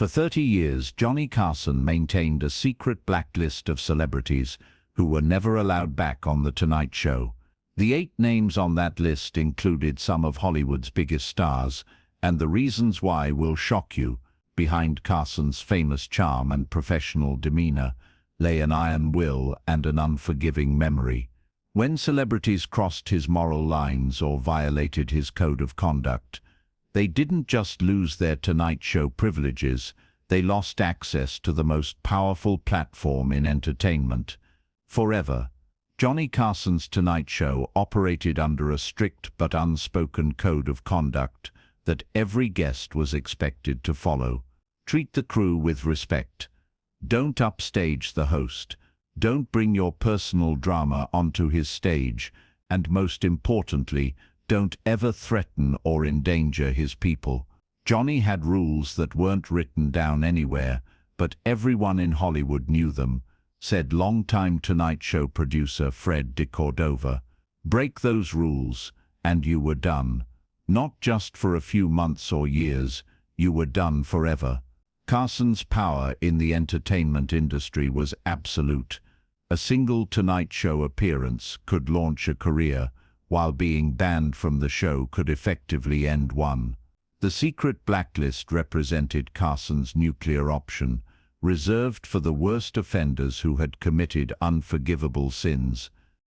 For 30 years, Johnny Carson maintained a secret blacklist of celebrities who were never allowed back on The Tonight Show. The 8 names on that list included some of Hollywood's biggest stars, and the reasons why will shock you. Behind Carson's famous charm and professional demeanor lay an iron will and an unforgiving memory. When celebrities crossed his moral lines or violated his code of conduct, they didn't just lose their Tonight Show privileges, they lost access to the most powerful platform in entertainment. Forever, Johnny Carson's Tonight Show operated under a strict but unspoken code of conduct that every guest was expected to follow. Treat the crew with respect. Don't upstage the host. Don't bring your personal drama onto his stage. And most importantly, don't ever threaten or endanger his people. Johnny had rules that weren't written down anywhere, but everyone in Hollywood knew them, said longtime Tonight Show producer Fred DeCordova. Break those rules, and you were done. Not just for a few months or years, you were done forever. Carson's power in the entertainment industry was absolute. A single Tonight Show appearance could launch a career, while being banned from the show could effectively end one. The secret blacklist represented Carson's nuclear option, reserved for the worst offenders who had committed unforgivable sins.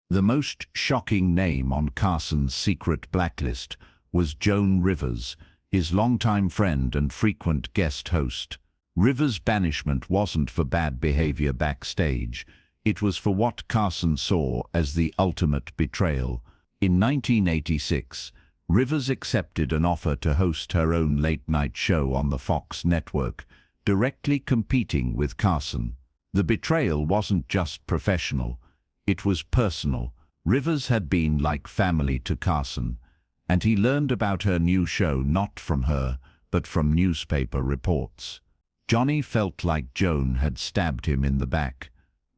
The most shocking name on Carson's secret blacklist was Joan Rivers, his longtime friend and frequent guest host. Rivers' banishment wasn't for bad behavior backstage. It was for what Carson saw as the ultimate betrayal. In 1986, Rivers accepted an offer to host her own late-night show on the Fox network, directly competing with Carson. The betrayal wasn't just professional, it was personal. Rivers had been like family to Carson, and he learned about her new show not from her, but from newspaper reports. Johnny felt like Joan had stabbed him in the back,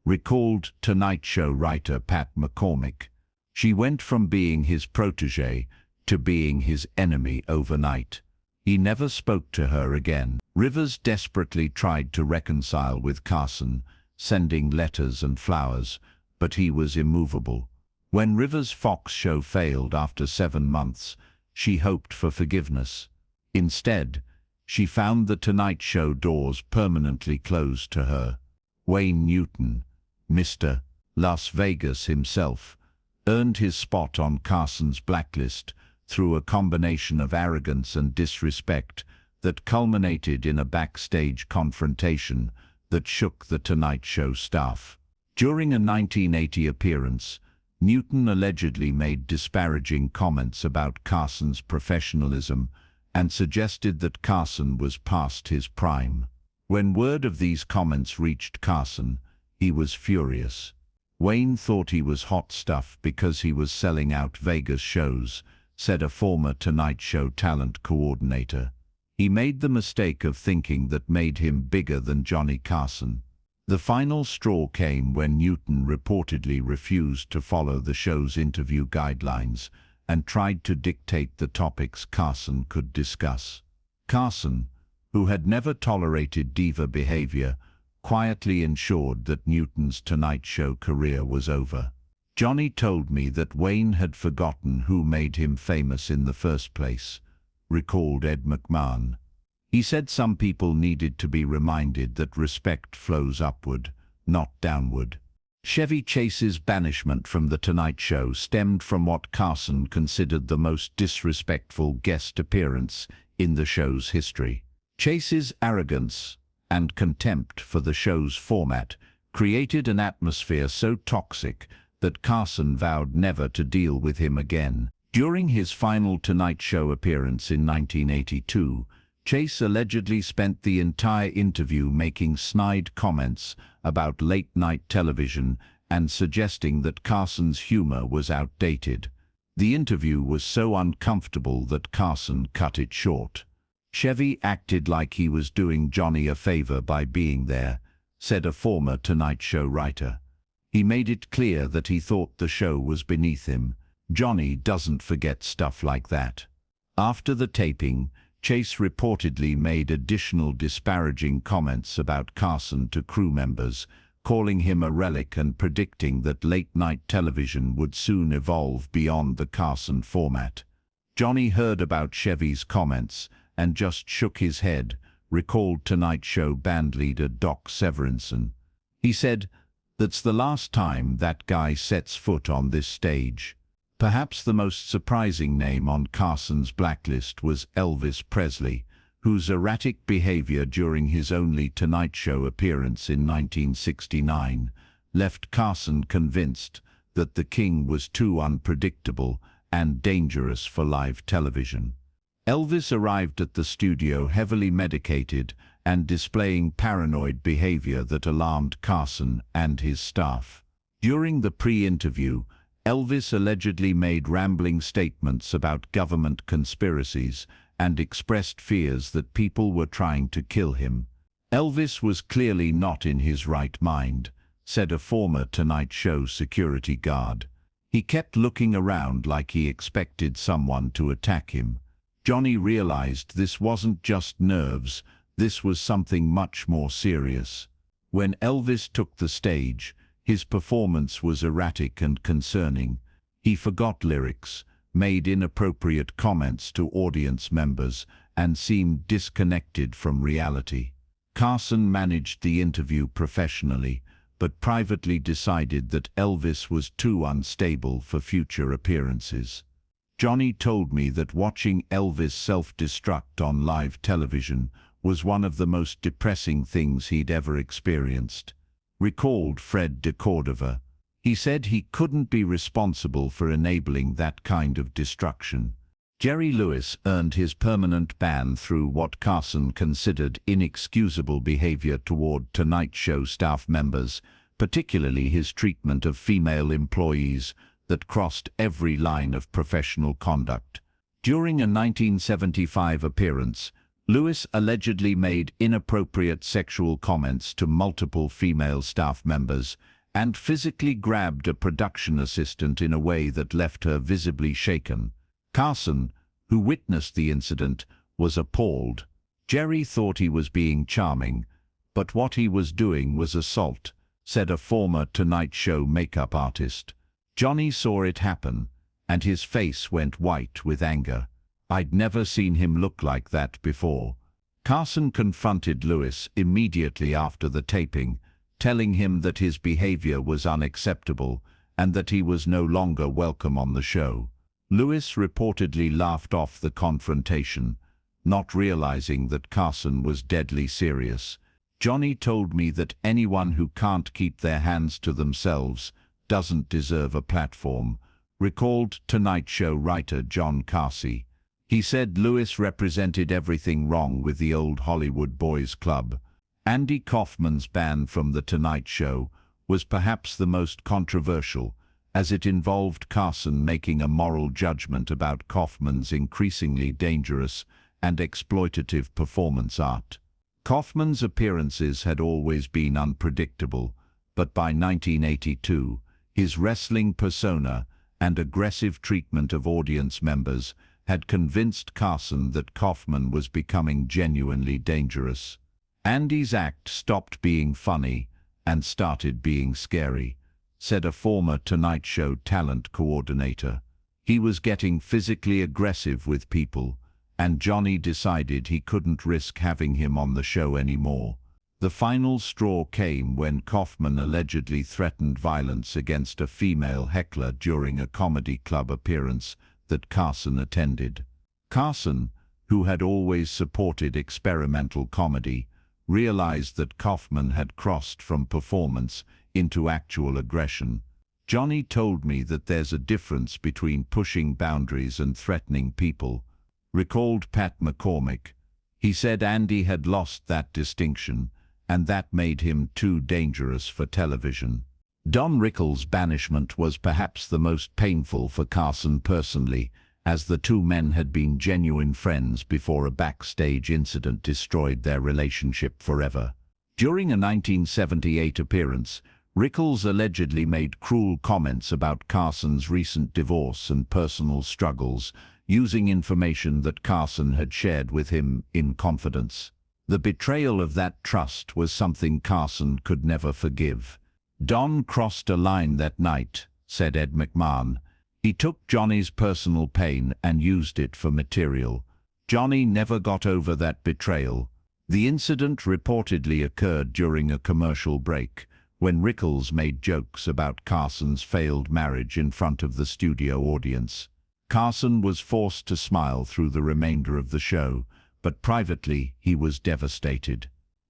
recalled Tonight Show writer Pat McCormick. She went from being his protégé to being his enemy overnight. He never spoke to her again. Rivers desperately tried to reconcile with Carson, sending letters and flowers, but he was immovable. When Rivers' Fox show failed after 7 months, she hoped for forgiveness. Instead, she found the Tonight Show doors permanently closed to her. Wayne Newton, Mr. Las Vegas himself, earned his spot on Carson's blacklist through a combination of arrogance and disrespect that culminated in a backstage confrontation that shook the Tonight Show staff. During a 1980 appearance, Newton allegedly made disparaging comments about Carson's professionalism and suggested that Carson was past his prime. When word of these comments reached Carson, he was furious. Wayne thought he was hot stuff because he was selling out Vegas shows, said a former Tonight Show talent coordinator. He made the mistake of thinking that made him bigger than Johnny Carson. The final straw came when Newton reportedly refused to follow the show's interview guidelines and tried to dictate the topics Carson could discuss. Carson, who had never tolerated diva behavior, quietly ensured that Newton's Tonight Show career was over. Johnny told me that Wayne had forgotten who made him famous in the first place, recalled Ed McMahon. He said some people needed to be reminded that respect flows upward, not downward. Chevy Chase's banishment from The Tonight Show stemmed from what Carson considered the most disrespectful guest appearance in the show's history. Chase's arrogance and contempt for the show's format created an atmosphere so toxic that Carson vowed never to deal with him again. During his final Tonight Show appearance in 1982, Chase allegedly spent the entire interview making snide comments about late-night television and suggesting that Carson's humor was outdated. The interview was so uncomfortable that Carson cut it short. Chevy acted like he was doing Johnny a favor by being there, said a former Tonight Show writer. He made it clear that he thought the show was beneath him. Johnny doesn't forget stuff like that. After the taping, Chase reportedly made additional disparaging comments about Carson to crew members, calling him a relic and predicting that late-night television would soon evolve beyond the Carson format. Johnny heard about Chevy's comments and just shook his head, recalled Tonight Show bandleader Doc Severinsen. He said, "That's the last time that guy sets foot on this stage." Perhaps the most surprising name on Carson's blacklist was Elvis Presley, whose erratic behavior during his only Tonight Show appearance in 1969 left Carson convinced that the king was too unpredictable and dangerous for live television. Elvis arrived at the studio heavily medicated and displaying paranoid behavior that alarmed Carson and his staff. During the pre-interview, Elvis allegedly made rambling statements about government conspiracies and expressed fears that people were trying to kill him. "Elvis was clearly not in his right mind," said a former Tonight Show security guard. "He kept looking around like he expected someone to attack him." Johnny realized this wasn't just nerves, this was something much more serious. When Elvis took the stage, his performance was erratic and concerning. He forgot lyrics, made inappropriate comments to audience members, and seemed disconnected from reality. Carson managed the interview professionally, but privately decided that Elvis was too unstable for future appearances. Johnny told me that watching Elvis self-destruct on live television was one of the most depressing things he'd ever experienced. Recalled Fred de Cordova. He said he couldn't be responsible for enabling that kind of destruction. Jerry Lewis earned his permanent ban through what Carson considered inexcusable behavior toward Tonight Show staff members, particularly his treatment of female employees that crossed every line of professional conduct. During a 1975 appearance, Lewis allegedly made inappropriate sexual comments to multiple female staff members and physically grabbed a production assistant in a way that left her visibly shaken. Carson, who witnessed the incident, was appalled. Jerry thought he was being charming, but what he was doing was assault, said a former Tonight Show makeup artist. Johnny saw it happen, and his face went white with anger. "I'd never seen him look like that before." Carson confronted Lewis immediately after the taping, telling him that his behavior was unacceptable and that he was no longer welcome on the show. Lewis reportedly laughed off the confrontation, not realizing that Carson was deadly serious. "Johnny told me that anyone who can't keep their hands to themselves doesn't deserve a platform," recalled Tonight Show writer John Carson. He said Lewis represented everything wrong with the old Hollywood boys club. Andy Kaufman's ban from The Tonight Show was perhaps the most controversial, as it involved Carson making a moral judgment about Kaufman's increasingly dangerous and exploitative performance art. Kaufman's appearances had always been unpredictable, but by 1982, his wrestling persona and aggressive treatment of audience members had convinced Carson that Kaufman was becoming genuinely dangerous. Andy's act stopped being funny and started being scary, said a former Tonight Show talent coordinator. He was getting physically aggressive with people, and Johnny decided he couldn't risk having him on the show anymore. The final straw came when Kaufman allegedly threatened violence against a female heckler during a comedy club appearance that Carson attended. Carson, who had always supported experimental comedy, realized that Kaufman had crossed from performance into actual aggression. "Johnny told me that there's a difference between pushing boundaries and threatening people," recalled Pat McCormick. He said Andy had lost that distinction, and that made him too dangerous for television. Don Rickles' banishment was perhaps the most painful for Carson personally, as the two men had been genuine friends before a backstage incident destroyed their relationship forever. During a 1978 appearance, Rickles allegedly made cruel comments about Carson's recent divorce and personal struggles, using information that Carson had shared with him in confidence. The betrayal of that trust was something Carson could never forgive. "Don crossed a line that night," said Ed McMahon. "He took Johnny's personal pain and used it for material. Johnny never got over that betrayal." The incident reportedly occurred during a commercial break, when Rickles made jokes about Carson's failed marriage in front of the studio audience. Carson was forced to smile through the remainder of the show, but privately he was devastated.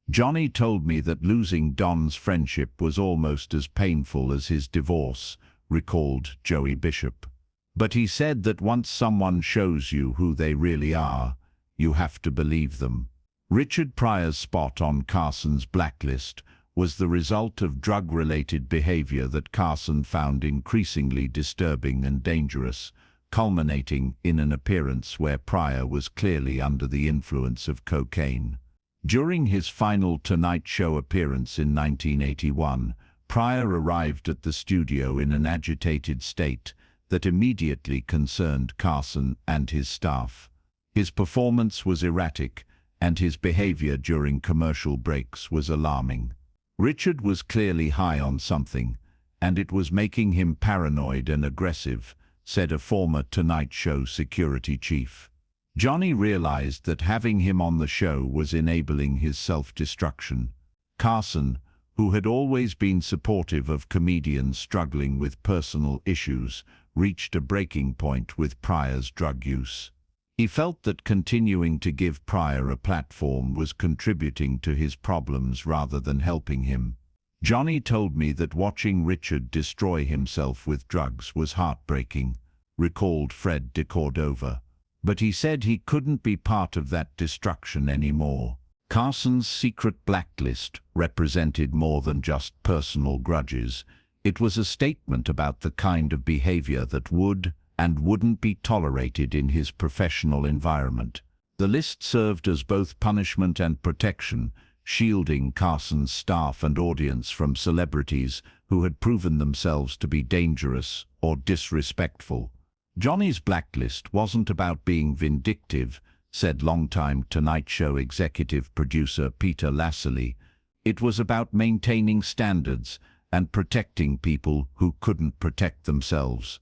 "Johnny told me that losing Don's friendship was almost as painful as his divorce," recalled Joey Bishop. "But he said that once someone shows you who they really are, you have to believe them." Richard Pryor's spot on Carson's blacklist was the result of drug-related behavior that Carson found increasingly disturbing and dangerous, culminating in an appearance where Pryor was clearly under the influence of cocaine. During his final Tonight Show appearance in 1981, Pryor arrived at the studio in an agitated state that immediately concerned Carson and his staff. His performance was erratic, and his behavior during commercial breaks was alarming. Richard was clearly high on something, and it was making him paranoid and aggressive, said a former Tonight Show security chief. Johnny realized that having him on the show was enabling his self-destruction. Carson, who had always been supportive of comedians struggling with personal issues, reached a breaking point with Pryor's drug use. He felt that continuing to give Pryor a platform was contributing to his problems rather than helping him. "Johnny told me that watching Richard destroy himself with drugs was heartbreaking," recalled Fred DeCordova. "But he said he couldn't be part of that destruction anymore." Carson's secret blacklist represented more than just personal grudges. It was a statement about the kind of behavior that would and wouldn't be tolerated in his professional environment. The list served as both punishment and protection, shielding Carson's staff and audience from celebrities who had proven themselves to be dangerous or disrespectful. "Johnny's blacklist wasn't about being vindictive," said longtime Tonight Show executive producer Peter Lassley. "It was about maintaining standards and protecting people who couldn't protect themselves."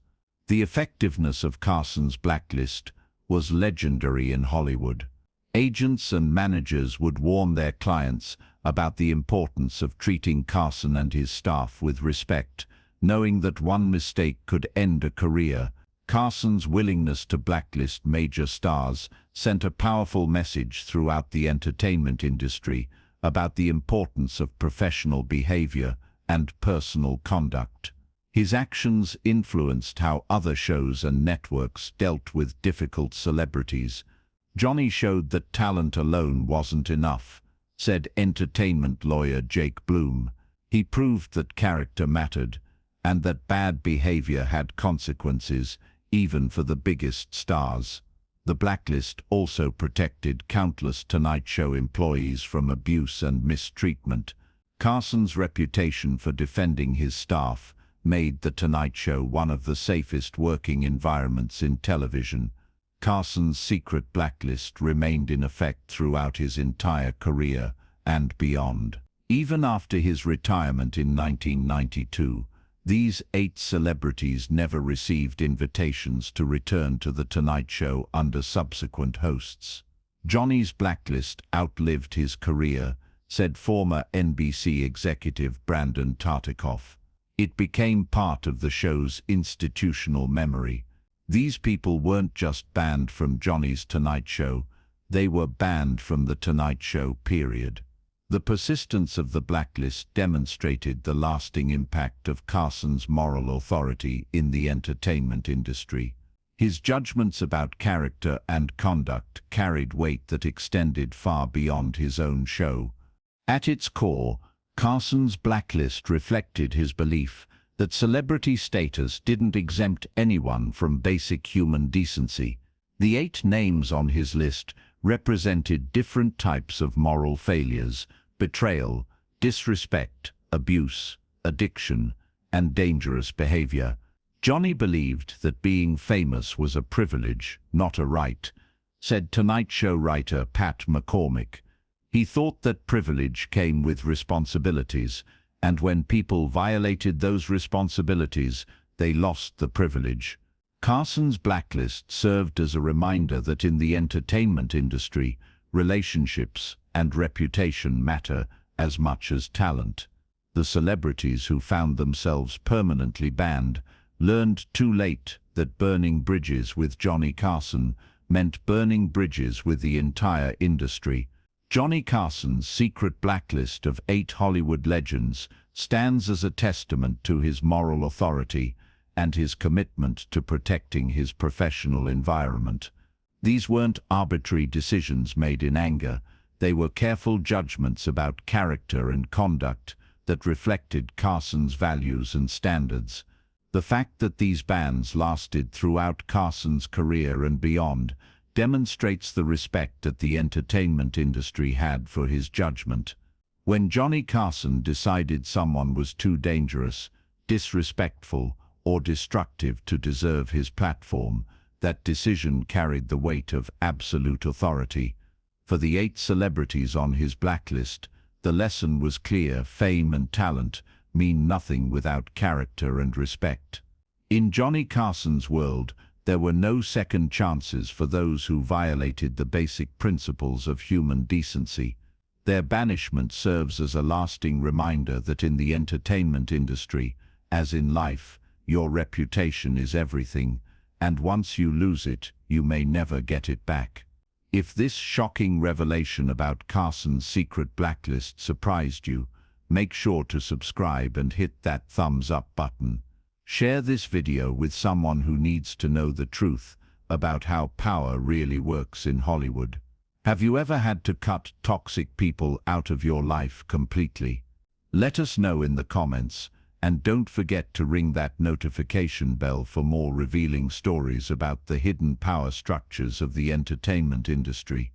The effectiveness of Carson's blacklist was legendary in Hollywood. Agents and managers would warn their clients about the importance of treating Carson and his staff with respect, knowing that one mistake could end a career. Carson's willingness to blacklist major stars sent a powerful message throughout the entertainment industry about the importance of professional behavior and personal conduct. His actions influenced how other shows and networks dealt with difficult celebrities. "Johnny showed that talent alone wasn't enough," said entertainment lawyer Jake Bloom. "He proved that character mattered, and that bad behavior had consequences, even for the biggest stars." The blacklist also protected countless Tonight Show employees from abuse and mistreatment. Carson's reputation for defending his staff made The Tonight Show one of the safest working environments in television. Carson's secret blacklist remained in effect throughout his entire career and beyond. Even after his retirement in 1992, these 8 celebrities never received invitations to return to The Tonight Show under subsequent hosts. "Johnny's blacklist outlived his career," said former NBC executive Brandon Tartikoff. "It became part of the show's institutional memory." These people weren't just banned from Johnny's Tonight Show, they were banned from The Tonight Show, period. The persistence of the blacklist demonstrated the lasting impact of Carson's moral authority in the entertainment industry. His judgments about character and conduct carried weight that extended far beyond his own show. At its core, Carson's blacklist reflected his belief that celebrity status didn't exempt anyone from basic human decency. The 8 names on his list represented different types of moral failures: betrayal, disrespect, abuse, addiction, and dangerous behavior. Johnny believed that being famous was a privilege, not a right, said Tonight Show writer Pat McCormick. He thought that privilege came with responsibilities, and when people violated those responsibilities, they lost the privilege. Carson's blacklist served as a reminder that in the entertainment industry, relationships and reputation matter as much as talent. The celebrities who found themselves permanently banned learned too late that burning bridges with Johnny Carson meant burning bridges with the entire industry. Johnny Carson's secret blacklist of 8 Hollywood legends stands as a testament to his moral authority and his commitment to protecting his professional environment. These weren't arbitrary decisions made in anger. They were careful judgments about character and conduct that reflected Carson's values and standards. The fact that these bans lasted throughout Carson's career and beyond demonstrates the respect that the entertainment industry had for his judgment. When Johnny Carson decided someone was too dangerous, disrespectful, or destructive to deserve his platform, that decision carried the weight of absolute authority. For the 8 celebrities on his blacklist, the lesson was clear: fame and talent mean nothing without character and respect. In Johnny Carson's world, there were no second chances for those who violated the basic principles of human decency. Their banishment serves as a lasting reminder that in the entertainment industry, as in life, your reputation is everything, and once you lose it, you may never get it back. If this shocking revelation about Carson's secret blacklist surprised you, make sure to subscribe and hit that thumbs up button. Share this video with someone who needs to know the truth about how power really works in Hollywood. Have you ever had to cut toxic people out of your life completely? Let us know in the comments, and don't forget to ring that notification bell for more revealing stories about the hidden power structures of the entertainment industry.